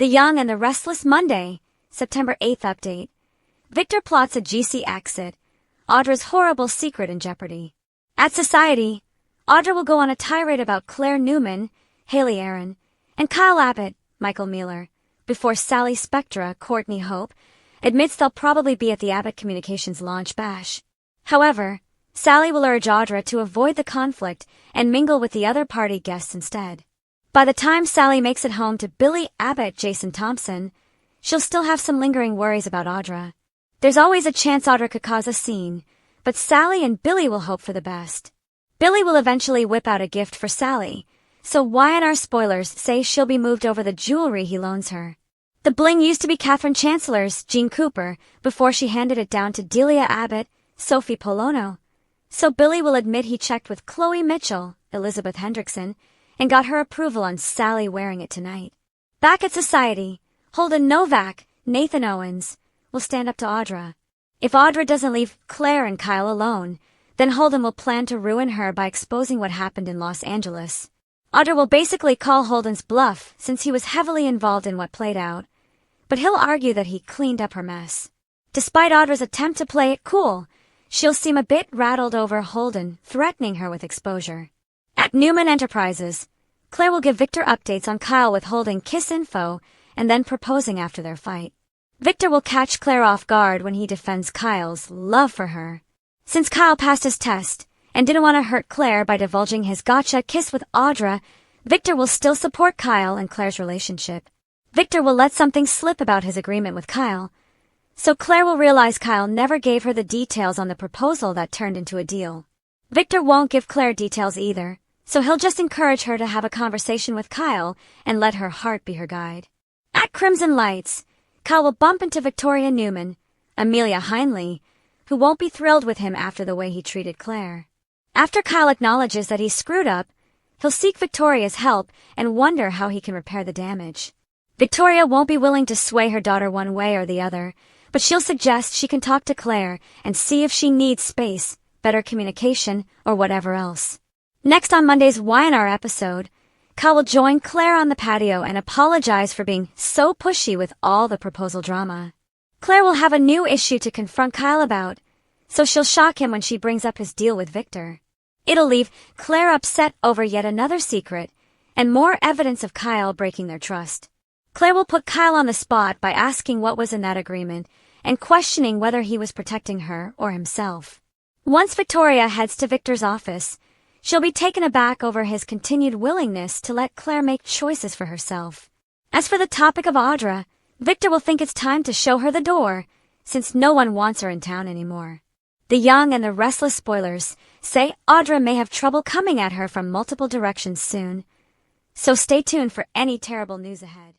The Young and the Restless Monday, September 8th update. Victor plots a GC exit. Audra's horrible secret in jeopardy. At Society, Audra will go on a tirade about Claire Newman, Hayley Erin, and Kyle Abbott, Michael Mueller, before Sally Spectra, Courtney Hope, admits they'll probably be at the Abbott Communications launch bash. However, Sally will urge Audra to avoid the conflict and mingle with the other party guests instead. By the time Sally makes it home to Billy Abbott, Jason Thompson, she'll still have some lingering worries about Audra. There's always a chance Audra could cause a scene, but Sally and Billy will hope for the best. Billy will eventually whip out a gift for Sally, so Y&R spoilers say she'll be moved over the jewelry he loans her. The bling used to be Catherine Chancellor's, Jean Cooper, before she handed it down to Delia Abbott, Sophie Polono. So Billy will admit he checked with Chloe Mitchell, Elizabeth Hendrickson, and got her approval on Sally wearing it tonight. Back at Society, Holden Novak, Nathan Owens, will stand up to Audra. If Audra doesn't leave Claire and Kyle alone, then Holden will plan to ruin her by exposing what happened in Los Angeles. Audra will basically call Holden's bluff since he was heavily involved in what played out, but he'll argue that he cleaned up her mess. Despite Audra's attempt to play it cool, she'll seem a bit rattled over Holden threatening her with exposure. At Newman Enterprises, Claire will give Victor updates on Kyle withholding kiss info and then proposing after their fight. Victor will catch Claire off guard when he defends Kyle's love for her. Since Kyle passed his test and didn't want to hurt Claire by divulging his gotcha kiss with Audra, Victor will still support Kyle and Claire's relationship. Victor will let something slip about his agreement with Kyle, so Claire will realize Kyle never gave her the details on the proposal that turned into a deal. Victor won't give Claire details either, so he'll just encourage her to have a conversation with Kyle and let her heart be her guide. At Crimson Lights, Kyle will bump into Victoria Newman, Amelia Heinley, who won't be thrilled with him after the way he treated Claire. After Kyle acknowledges that he screwed up, he'll seek Victoria's help and wonder how he can repair the damage. Victoria won't be willing to sway her daughter one way or the other, but she'll suggest she can talk to Claire and see if she needs space, better communication, or whatever else. Next on Monday's Y&R episode, Kyle will join Claire on the patio and apologize for being so pushy with all the proposal drama. Claire will have a new issue to confront Kyle about, so she'll shock him when she brings up his deal with Victor. It'll leave Claire upset over yet another secret and more evidence of Kyle breaking their trust. Claire will put Kyle on the spot by asking what was in that agreement and questioning whether he was protecting her or himself. Once Victoria heads to Victor's office, she'll be taken aback over his continued willingness to let Claire make choices for herself. As for the topic of Audra, Victor will think it's time to show her the door, since no one wants her in town anymore. The Young and the Restless spoilers say Audra may have trouble coming at her from multiple directions soon, so stay tuned for any terrible news ahead.